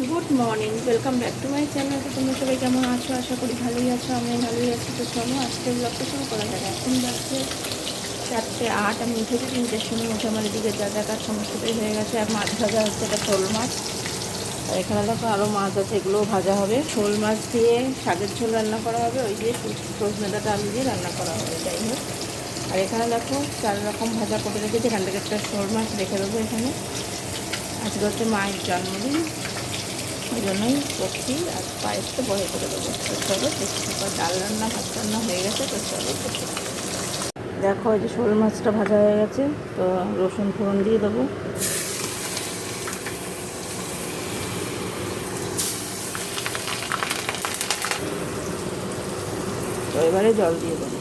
Good morning, welcome back to my channel. তো তোমরা সবাই কেমন আছো? আশা করি ভালোই আছো, আমি ভালোই আছি। তো চলো আজকের ব্লগটা শুরু করা যাক। এখন যাচ্ছে 4:08। আমি উঠেছি 3টের সময়। উঠে আমার এদিকে যা যা কাজ সমস্তটাই হয়ে গেছে। আর মাছ ভাজা হচ্ছে, এটা শোল মাছ। আর এখানে দেখো আরও মাছ আছে, এগুলোও ভাজা হবে। শোল মাছ দিয়ে শাকের ঝোল রান্না করা হবে, ওই দিয়ে সজনে ডাঁটা আলু দিয়ে রান্না করা হবে। যাই হোক, আর এখানে দেখো 4 রকম ভাজা করে রেখেছি। এখান থেকে একটা শোল মাছ রেখে দেবো এখানে। আজকে হচ্ছে মায়ের জন্মদিন, ওই জন্যই করছি। আর পায়েস তো বয়ে করে দেবো। তো চলো দেখি। তারপর ডাল রান্না, ভাত রান্না হয়ে গেছে। তো চলো দেখি। দেখো এই যে শোল মাছটা ভাজা হয়ে গেছে, তো রসুন ফোড়ন দিয়ে দেবো। তো এবারে জল দিয়ে দেবো।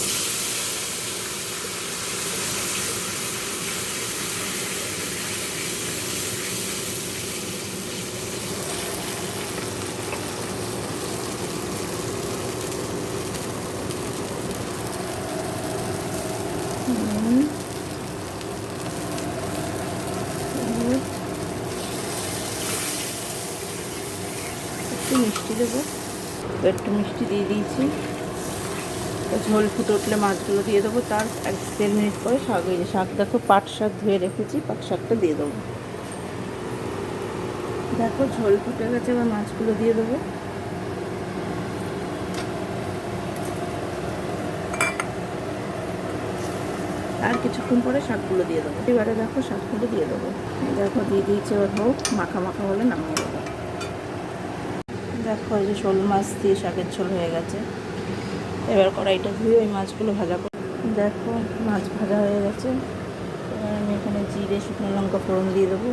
একটু মিষ্টি দেবো, তো একটু মিষ্টি দিয়ে দিয়েছি। ঝোল ফুটে উঠলে মাছগুলো দিয়ে দেবো। তার 1-1.5 মিনিট পরে শাক, এই যে শাক দেখো পাট শাক ধুয়ে রেখেছি, পাট শাকটা দিয়ে দেবো। দেখো ঝোল ফুটে গেছে, এবার মাছগুলো দিয়ে দেবো। আর কিছুক্ষণ পরে শাকগুলো দিয়ে দেবো। এবারে দেখো শাকগুলো দিয়ে দেবো। দেখো দিয়ে দিয়েছি, এবার হোক মাখা মাখা হলে নামিয়ে দেবো। দেখো এই যে শোল মাছ দিয়ে শাকের ঝোল হয়ে গেছে। এবার কড়াইটা ধুয়ে ওই মাছগুলো ভাজা করো। দেখো মাছ ভাজা হয়ে গেছে। এবার আমি এখানে জিরে শুকনো লঙ্কা ফোড়ন দিয়ে দেবো।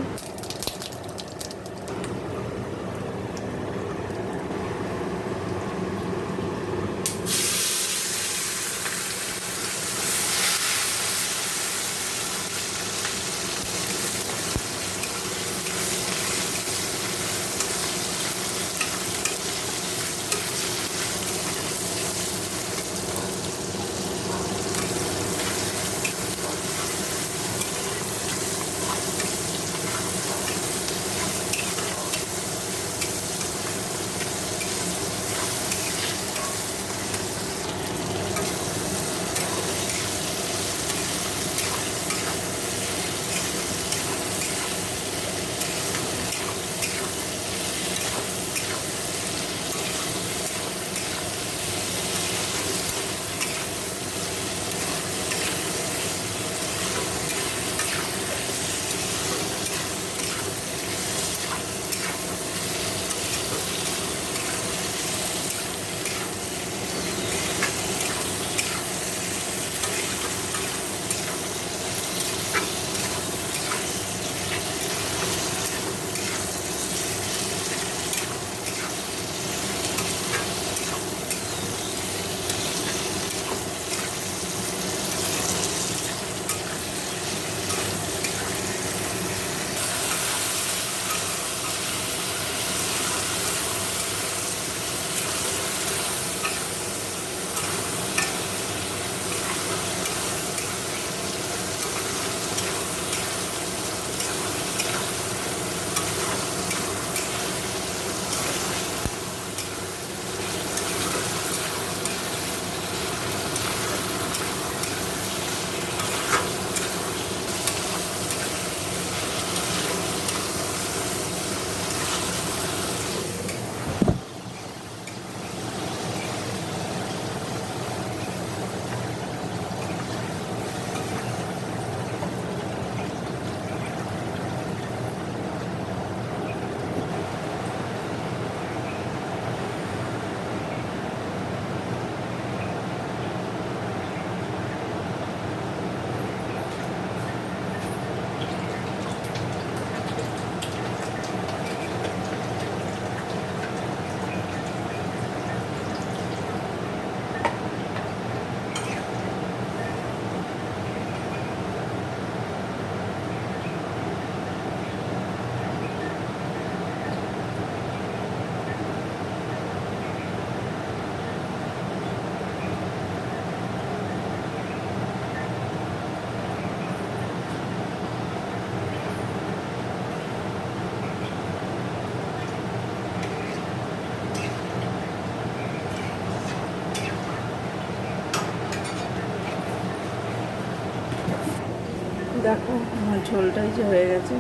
দেখো আমার ঝোলটাই যে হয়ে গেছে,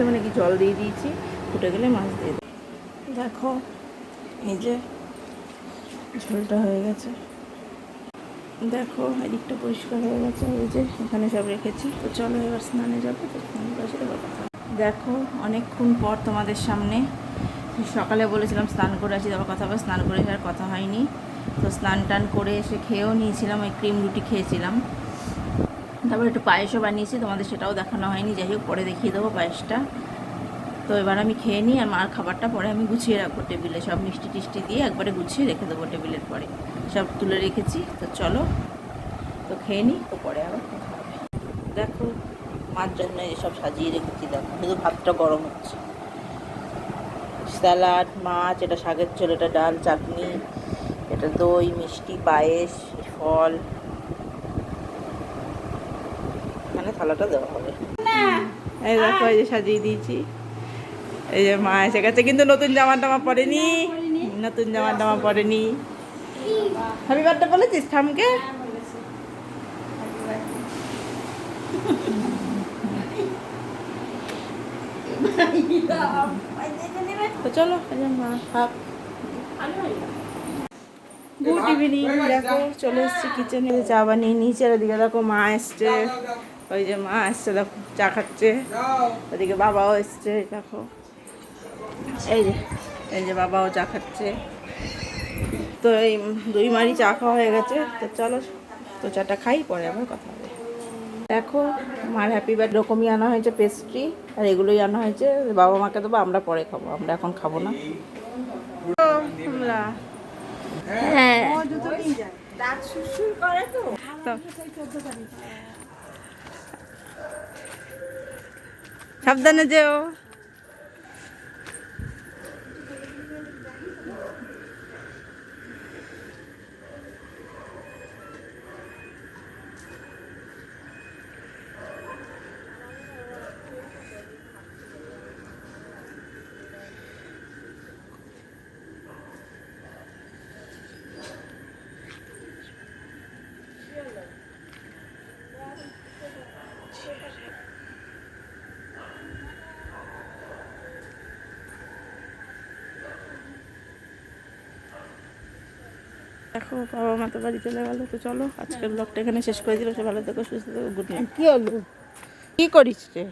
মানে কি জল দিয়ে দিয়েছি, ফুটে গেলে মাছ দিয়ে দেবো। দেখো এই যে ঝোলটা হয়ে গেছে, দেখো এদিকটা পরিষ্কার হয়ে গেছে, এই যে এখানে সব রেখেছি। তো চলো এবার স্নানে যাবো, তো স্নান করে সেটা কথা। দেখো অনেকক্ষণ পর তোমাদের সামনে, সকালে বলেছিলাম স্নান করে আসি, তারপর কথা বলে স্নান করে আর কথা হয়নি। তো স্নান টান করে এসে খেয়েও নিয়েছিলাম, ওই ক্রিম রুটি খেয়েছিলাম, তারপর একটু পায়েসও বানিয়েছি, তোমাদের সেটাও দেখানো হয়নি, যাই হোক পরে দেখিয়ে দেবো পায়েসটা। তো এবার আমি খেয়ে নিই, আর মার খাবারটা পরে আমি গুছিয়ে রাখবো টেবিলে, সব মিষ্টি টিষ্টি দিয়ে একবারে গুছিয়ে রেখে দেবো টেবিলের পরে, সব তুলে রেখেছি। তো চলো তো খেয়ে নিই, তো পরে আবার কথা হবে। দেখো মার জন্য এসব সাজিয়ে রেখেছি, দেখো শুধু ভাতটা গরম হচ্ছে। স্যালাড, মাছ, এটা শাকের ঝোল, এটা ডাল, চাটনি, এটা দই, মিষ্টি, পায়েস, ফল, এখানে থালাটা দেওয়া হবে। এই দেখো এই যে সাজিয়ে দিয়েছি, এই যে মা এসে গেছে, কিন্তু নতুন জামা টামা পরেনি, নতুন জামা টামা পরেনি। হ্যাপি বার্থডে বলেছিস ঠামকে? তো চলো মা খাক। গুড ইভিনিং, দেখো চলে এসেছি কিচেনে, চা বানিয়ে নিয়েছি, আর ওদিকে দেখো মা এসছে, ওই যে মা এসছে দেখো চা খাচ্ছে, ওদিকে বাবাও এসছে, দেখো এই যে বাবাও চা খাচ্ছে। তো এই দুই মারি চা খাওয়া হয়ে গেছে, তো চলো তো চাটা খাই, পরে আবার কথা হবে। দেখো মার হ্যাপি বার্থডে রকমই আনা হয়েছে পেস্ট্রি, আর এগুলোই আনা হয়েছে, বাবা মাকে দেবো, আমরা পরে খাবো, আমরা এখন খাবো না। হ্যাঁ সাবধানে যেও। দেখো বাবা মা তো বাড়ি চলে গেলো, তো চলো আজকের ব্লগটা এখানে শেষ করে দিল। সে ভালো থেকো, সুস্থ থেকো, গুড নাইট। কি হলো, কি করিস রে?